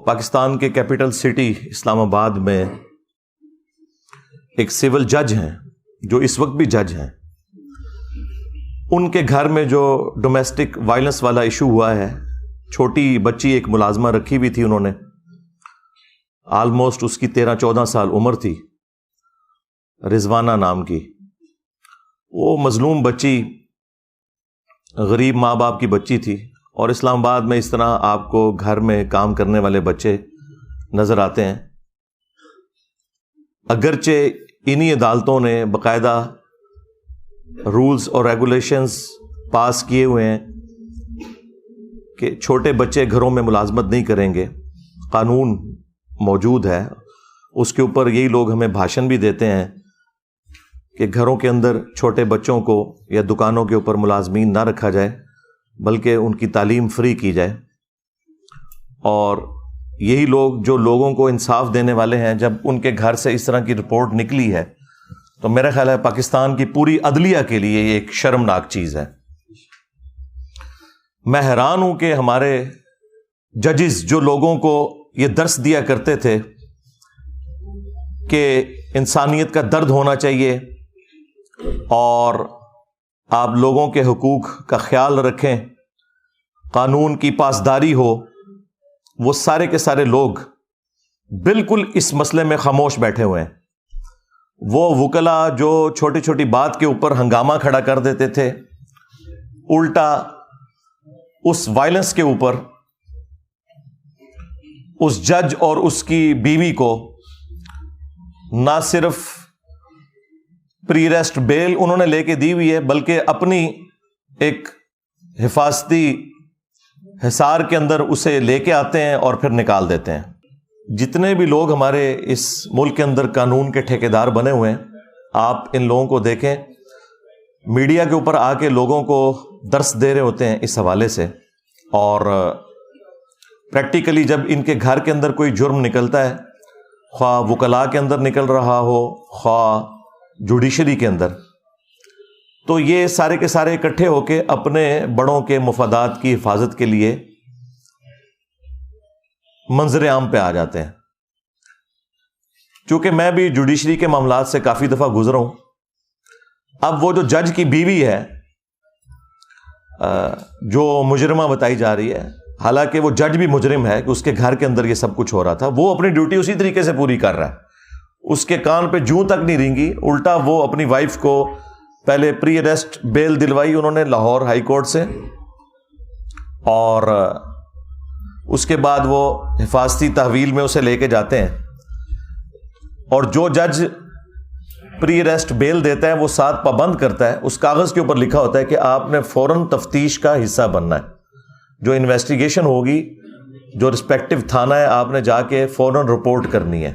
پاکستان کے capital city اسلام آباد میں ایک سول جج ہیں جو اس وقت بھی جج ہیں. ان کے گھر میں جو ڈومیسٹک وائلنس والا ایشو ہوا ہے، چھوٹی بچی ایک ملازمہ رکھی ہوئی تھی انہوں نے، آلموسٹ اس کی 13-14 سال عمر تھی، رضوانہ نام کی. وہ مظلوم بچی غریب ماں باپ کی بچی تھی، اور اسلام آباد میں اس طرح آپ کو گھر میں کام کرنے والے بچے نظر آتے ہیں. اگرچہ انہی عدالتوں نے باقاعدہ رولز اور ریگولیشنز پاس کیے ہوئے ہیں کہ چھوٹے بچے گھروں میں ملازمت نہیں کریں گے، قانون موجود ہے. اس کے اوپر یہی لوگ ہمیں بھاشن بھی دیتے ہیں کہ گھروں کے اندر چھوٹے بچوں کو یا دکانوں کے اوپر ملازمین نہ رکھا جائے، بلکہ ان کی تعلیم فری کی جائے. اور یہی لوگ جو لوگوں کو انصاف دینے والے ہیں، جب ان کے گھر سے اس طرح کی رپورٹ نکلی ہے تو میرا خیال ہے پاکستان کی پوری عدلیہ کے لیے یہ ایک شرمناک چیز ہے. میں حیران ہوں کہ ہمارے ججز جو لوگوں کو یہ درس دیا کرتے تھے کہ انسانیت کا درد ہونا چاہیے اور آپ لوگوں کے حقوق کا خیال رکھیں، قانون کی پاسداری ہو، وہ سارے کے سارے لوگ بالکل اس مسئلے میں خاموش بیٹھے ہوئے ہیں. وہ وکلا جو چھوٹی چھوٹی بات کے اوپر ہنگامہ کھڑا کر دیتے تھے، الٹا اس وائلنس کے اوپر اس جج اور اس کی بیوی کو نہ صرف پری ریسٹ بیل انہوں نے لے کے دی ہوئی ہے، بلکہ اپنی ایک حفاظتی حصار کے اندر اسے لے کے آتے ہیں اور پھر نکال دیتے ہیں. جتنے بھی لوگ ہمارے اس ملک کے اندر قانون کے ٹھیکیدار بنے ہوئے ہیں، آپ ان لوگوں کو دیکھیں، میڈیا کے اوپر آ کے لوگوں کو درس دے رہے ہوتے ہیں اس حوالے سے، اور پریکٹیکلی جب ان کے گھر کے اندر کوئی جرم نکلتا ہے، خواہ وکلاء کے اندر نکل رہا ہو، خواہ جوڈیشری کے اندر، تو یہ سارے کے سارے اکٹھے ہو کے اپنے بڑوں کے مفادات کی حفاظت کے لیے منظر عام پہ آ جاتے ہیں. چونکہ میں بھی جوڈیشری کے معاملات سے کافی دفعہ گزرا ہوں. اب وہ جو جج کی بیوی ہے جو مجرمہ بتائی جا رہی ہے، حالانکہ وہ جج بھی مجرم ہے کہ اس کے گھر کے اندر یہ سب کچھ ہو رہا تھا، وہ اپنی ڈیوٹی اسی طریقے سے پوری کر رہا ہے. اس کے کان پہ جوں تک نہیں رینگی، الٹا وہ اپنی وائف کو پہلے پری اریسٹ بیل دلوائی انہوں نے لاہور ہائی کورٹ سے، اور اس کے بعد وہ حفاظتی تحویل میں اسے لے کے جاتے ہیں. اور جو جج پری اریسٹ بیل دیتا ہے وہ ساتھ پابند کرتا ہے، اس کاغذ کے اوپر لکھا ہوتا ہے کہ آپ نے فوراً تفتیش کا حصہ بننا ہے. جو انویسٹیگیشن ہوگی، جو رسپیکٹو تھانہ ہے، آپ نے جا کے فوراً رپورٹ کرنی ہے.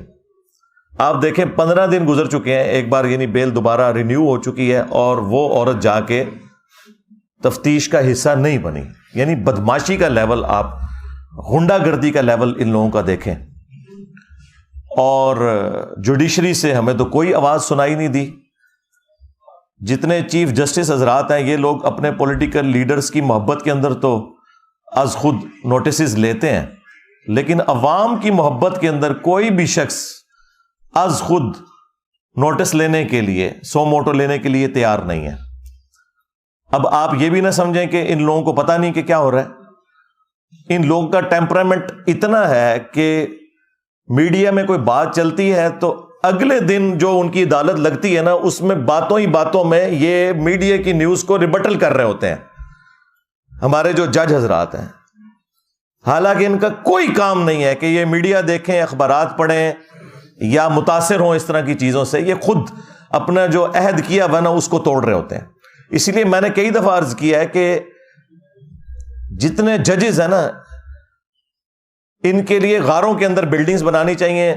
آپ دیکھیں 15 دن گزر چکے ہیں، ایک بار یعنی بیل دوبارہ رینیو ہو چکی ہے، اور وہ عورت جا کے تفتیش کا حصہ نہیں بنی. یعنی بدماشی کا لیول، آپ غنڈہ گردی کا لیول ان لوگوں کا دیکھیں. اور جوڈیشری سے ہمیں تو کوئی آواز سنائی نہیں دی. جتنے چیف جسٹس حضرات ہیں، یہ لوگ اپنے پولیٹیکل لیڈرز کی محبت کے اندر تو از خود نوٹسز لیتے ہیں، لیکن عوام کی محبت کے اندر کوئی بھی شخص از خود نوٹس لینے کے لیے، سو موٹو لینے کے لیے تیار نہیں ہے. اب آپ یہ بھی نہ سمجھیں کہ ان لوگوں کو پتہ نہیں کہ کیا ہو رہا ہے. ان لوگوں کا ٹیمپرامنٹ اتنا ہے کہ میڈیا میں کوئی بات چلتی ہے تو اگلے دن جو ان کی عدالت لگتی ہے نا، اس میں باتوں ہی باتوں میں یہ میڈیا کی نیوز کو ریبٹل کر رہے ہوتے ہیں ہمارے جو جج حضرات ہیں. حالانکہ ان کا کوئی کام نہیں ہے کہ یہ میڈیا دیکھیں، اخبارات پڑھیں یا متاثر ہوں اس طرح کی چیزوں سے. یہ خود اپنا جو عہد کیا ہوا نا اس کو توڑ رہے ہوتے ہیں. اسی لیے میں نے کئی دفعہ عرض کیا ہے کہ جتنے ججز ہیں نا، ان کے لیے غاروں کے اندر بلڈنگز بنانی چاہیے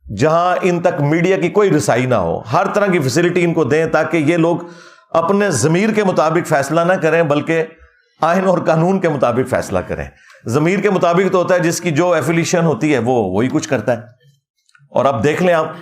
جہاں ان تک میڈیا کی کوئی رسائی نہ ہو. ہر طرح کی فیسلٹی ان کو دیں تاکہ یہ لوگ اپنے ضمیر کے مطابق فیصلہ نہ کریں بلکہ آئین اور قانون کے مطابق فیصلہ کریں. ضمیر کے مطابق تو ہوتا ہے جس کی جو ایفیلیشن ہوتی ہے وہ وہی کچھ کرتا ہے. اور اب دیکھ لیں آپ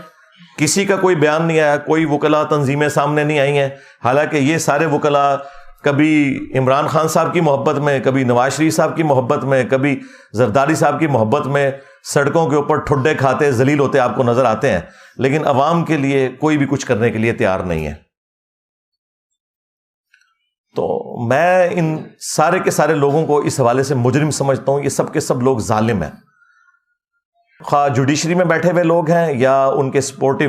کسی کا کوئی بیان نہیں آیا, کوئی وکلا تنظیمیں سامنے نہیں آئی ہیں, حالانکہ یہ سارے وکلا کبھی عمران خان صاحب کی محبت میں, کبھی نواز شریف صاحب کی محبت میں, کبھی زرداری صاحب کی محبت میں سڑکوں کے اوپر ٹھڈے کھاتے ذلیل ہوتے آپ کو نظر آتے ہیں, لیکن عوام کے لیے کوئی بھی کچھ کرنے کے لیے تیار نہیں ہے. تو میں ان سارے کے سارے لوگوں کو اس حوالے سے مجرم سمجھتا ہوں. یہ سب کے سب لوگ ظالم ہیں, خواہ جوڈیشری میں بیٹھے ہوئے لوگ ہیں یا ان کے سپورٹو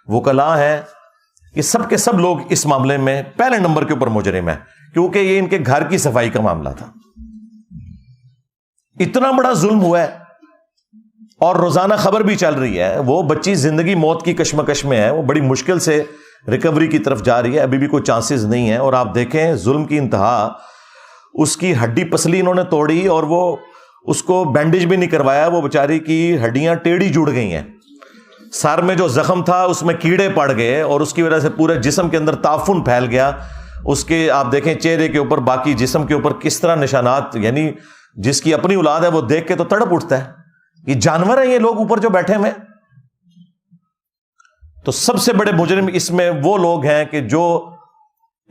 وکلاء ہیں, یہ سب کے سب لوگ اس معاملے میں پہلے نمبر کے اوپر مجرم ہیں, کیونکہ یہ ان کے گھر کی صفائی کا معاملہ تھا. اتنا بڑا ظلم ہوا ہے اور روزانہ خبر بھی چل رہی ہے. وہ بچی زندگی موت کی کشمکش میں ہے, وہ بڑی مشکل سے ریکوری کی طرف جا رہی ہے, ابھی بھی کوئی چانسز نہیں ہے. اور آپ دیکھیں ظلم کی انتہا, اس کی ہڈی پسلی انہوں نے توڑی اور وہ اس کو بینڈیج بھی نہیں کروایا, وہ بیچاری کی ہڈیاں ٹیڑھی جڑ گئی ہیں. سر میں جو زخم تھا اس میں کیڑے پڑ گئے اور اس کی وجہ سے پورے جسم کے اندر تعفن پھیل گیا. اس کے آپ دیکھیں چہرے کے اوپر, باقی جسم کے اوپر کس طرح نشانات, یعنی جس کی اپنی اولاد ہے وہ دیکھ کے تو تڑپ اٹھتا ہے. یہ جانور ہیں یہ لوگ اوپر جو بیٹھے ہوئے. تو سب سے بڑے مجرم اس میں وہ لوگ ہیں کہ جو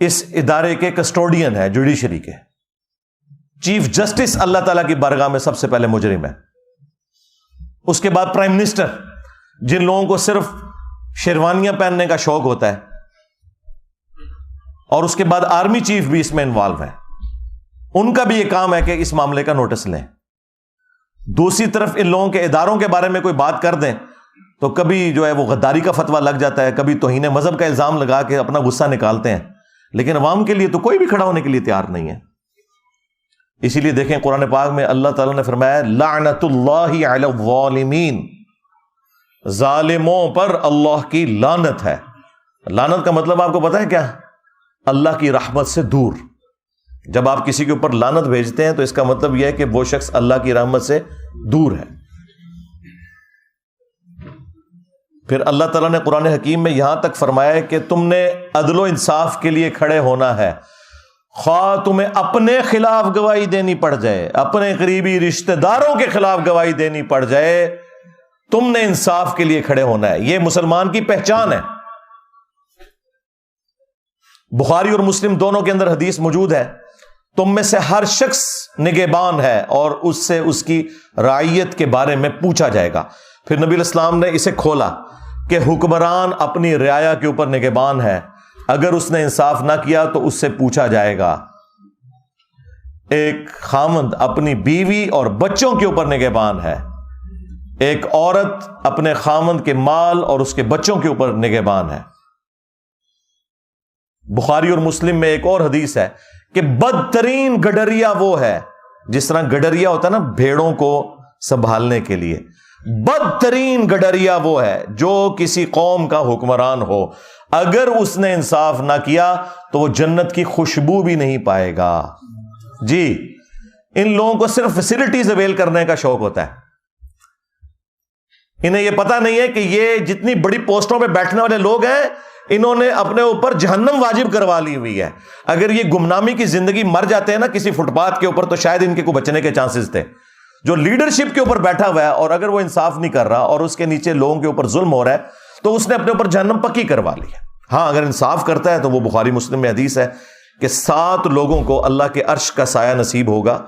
اس ادارے کے کسٹوڈین ہیں, جوڈیشری کے چیف جسٹس اللہ تعالیٰ کی بارگاہ میں سب سے پہلے مجرم ہے. اس کے بعد پرائم منسٹر, جن لوگوں کو صرف شیروانیاں پہننے کا شوق ہوتا ہے, اور اس کے بعد آرمی چیف بھی اس میں انوالو ہے. ان کا بھی یہ کام ہے کہ اس معاملے کا نوٹس لیں. دوسری طرف ان لوگوں کے اداروں کے بارے میں کوئی بات کر دیں تو کبھی جو ہے وہ غداری کا فتویٰ لگ جاتا ہے, کبھی توہین مذہب کا الزام لگا کے اپنا غصہ نکالتے ہیں, لیکن عوام کے لیے تو کوئی بھی کھڑا ہونے کے لیے تیار نہیں ہے. اسی لیے دیکھیں قرآن پاک میں اللہ تعالیٰ نے فرمایا لعنت اللہ علی الظالمین, ظالموں پر اللہ کی لعنت ہے. لعنت کا مطلب آپ کو پتا ہے کیا؟ اللہ کی رحمت سے دور. جب آپ کسی کے اوپر لعنت بھیجتے ہیں تو اس کا مطلب یہ ہے کہ وہ شخص اللہ کی رحمت سے دور ہے. پھر اللہ تعالیٰ نے قرآن حکیم میں یہاں تک فرمایا کہ تم نے عدل و انصاف کے لیے کھڑے ہونا ہے, خواہ تمہیں اپنے خلاف گواہی دینی پڑ جائے, اپنے قریبی رشتہ داروں کے خلاف گواہی دینی پڑ جائے, تم نے انصاف کے لیے کھڑے ہونا ہے. یہ مسلمان کی پہچان ہے. بخاری اور مسلم دونوں کے اندر حدیث موجود ہے, تم میں سے ہر شخص نگہبان ہے اور اس سے اس کی رعیت کے بارے میں پوچھا جائے گا. پھر نبی علیہ السلام نے اسے کھولا کہ حکمران اپنی رعایا کے اوپر نگہبان ہے, اگر اس نے انصاف نہ کیا تو اس سے پوچھا جائے گا. ایک خاوند اپنی بیوی اور بچوں کے اوپر نگہبان ہے, ایک عورت اپنے خاوند کے مال اور اس کے بچوں کے اوپر نگہبان ہے. بخاری اور مسلم میں ایک اور حدیث ہے کہ بدترین گڈریا وہ ہے, جس طرح گڈریا ہوتا ہے نا بھیڑوں کو سنبھالنے کے لیے, بدترین گڈریا وہ ہے جو کسی قوم کا حکمران ہو, اگر اس نے انصاف نہ کیا تو وہ جنت کی خوشبو بھی نہیں پائے گا. جی, ان لوگوں کو صرف فیسلٹیز اویل کرنے کا شوق ہوتا ہے. انہیں یہ پتا نہیں ہے کہ یہ جتنی بڑی پوسٹوں پہ بیٹھنے والے لوگ ہیں, انہوں نے اپنے اوپر جہنم واجب کروا لی ہوئی ہے. اگر یہ گمنامی کی زندگی مر جاتے ہیں نا کسی فٹ پاتھ کے اوپر تو شاید ان کے کو بچنے کے چانسز تھے. جو لیڈرشپ کے اوپر بیٹھا ہوا ہے اور اگر وہ انصاف نہیں کر رہا اور اس کے نیچے لوگوں کے اوپر ظلم ہو رہا ہے تو اس نے اپنے اوپر جہنم پکی کروا لی ہے. ہاں, اگر انصاف کرتا ہے تو وہ بخاری مسلم میں حدیث ہے کہ 7 لوگوں کو اللہ کے عرش کا سایہ نصیب ہوگا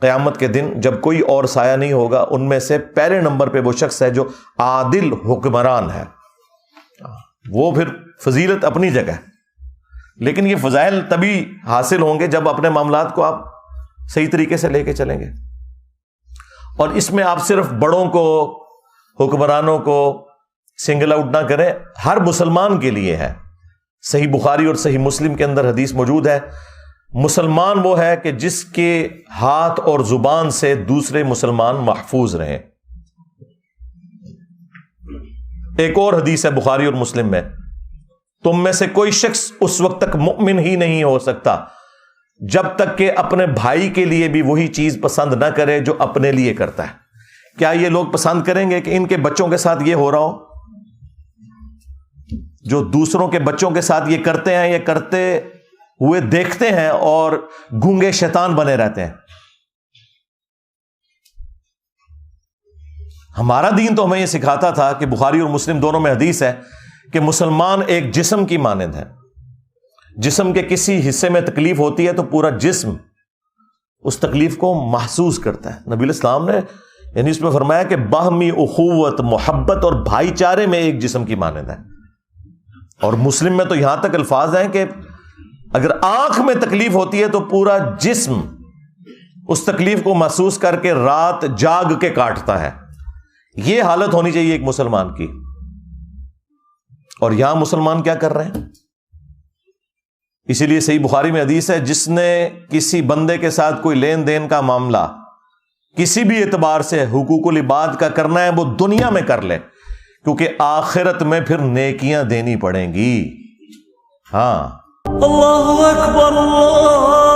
قیامت کے دن, جب کوئی اور سایہ نہیں ہوگا. ان میں سے پہلے نمبر پہ وہ شخص ہے جو عادل حکمران ہے. وہ پھر فضیلت اپنی جگہ ہے, لیکن یہ فضائل تبھی حاصل ہوں گے جب اپنے معاملات کو آپ صحیح طریقے سے لے کے چلیں گے. اور اس میں آپ صرف بڑوں کو, حکمرانوں کو سنگل آؤٹ نہ کریں, ہر مسلمان کے لیے ہے. صحیح بخاری اور صحیح مسلم کے اندر حدیث موجود ہے, مسلمان وہ ہے کہ جس کے ہاتھ اور زبان سے دوسرے مسلمان محفوظ رہیں. ایک اور حدیث ہے بخاری اور مسلم میں, تم میں سے کوئی شخص اس وقت تک مؤمن ہی نہیں ہو سکتا جب تک کہ اپنے بھائی کے لیے بھی وہی چیز پسند نہ کرے جو اپنے لیے کرتا ہے. کیا یہ لوگ پسند کریں گے کہ ان کے بچوں کے ساتھ یہ ہو رہا ہو؟ جو دوسروں کے بچوں کے ساتھ یہ کرتے ہیں, یہ کرتے ہوئے دیکھتے ہیں اور گونگے شیطان بنے رہتے ہیں. ہمارا دین تو ہمیں یہ سکھاتا تھا کہ بخاری اور مسلم دونوں میں حدیث ہے کہ مسلمان ایک جسم کی مانند ہے. جسم کے کسی حصے میں تکلیف ہوتی ہے تو پورا جسم اس تکلیف کو محسوس کرتا ہے. نبی الاسلام نے یعنی اس میں فرمایا کہ باہمی اخوت، محبت اور بھائی چارے میں ایک جسم کی مانند ہے. اور مسلم میں تو یہاں تک الفاظ ہیں کہ اگر آنکھ میں تکلیف ہوتی ہے تو پورا جسم اس تکلیف کو محسوس کر کے رات جاگ کے کاٹتا ہے. یہ حالت ہونی چاہیے ایک مسلمان کی. اور یہاں مسلمان کیا کر رہے ہیں؟ اسی لیے صحیح بخاری میں حدیث ہے جس نے کسی بندے کے ساتھ کوئی لین دین کا معاملہ کسی بھی اعتبار سے حقوق العباد کا کرنا ہے وہ دنیا میں کر لے، کیونکہ آخرت میں پھر نیکیاں دینی پڑیں گی. ہاں، اللہ اکبر اللہ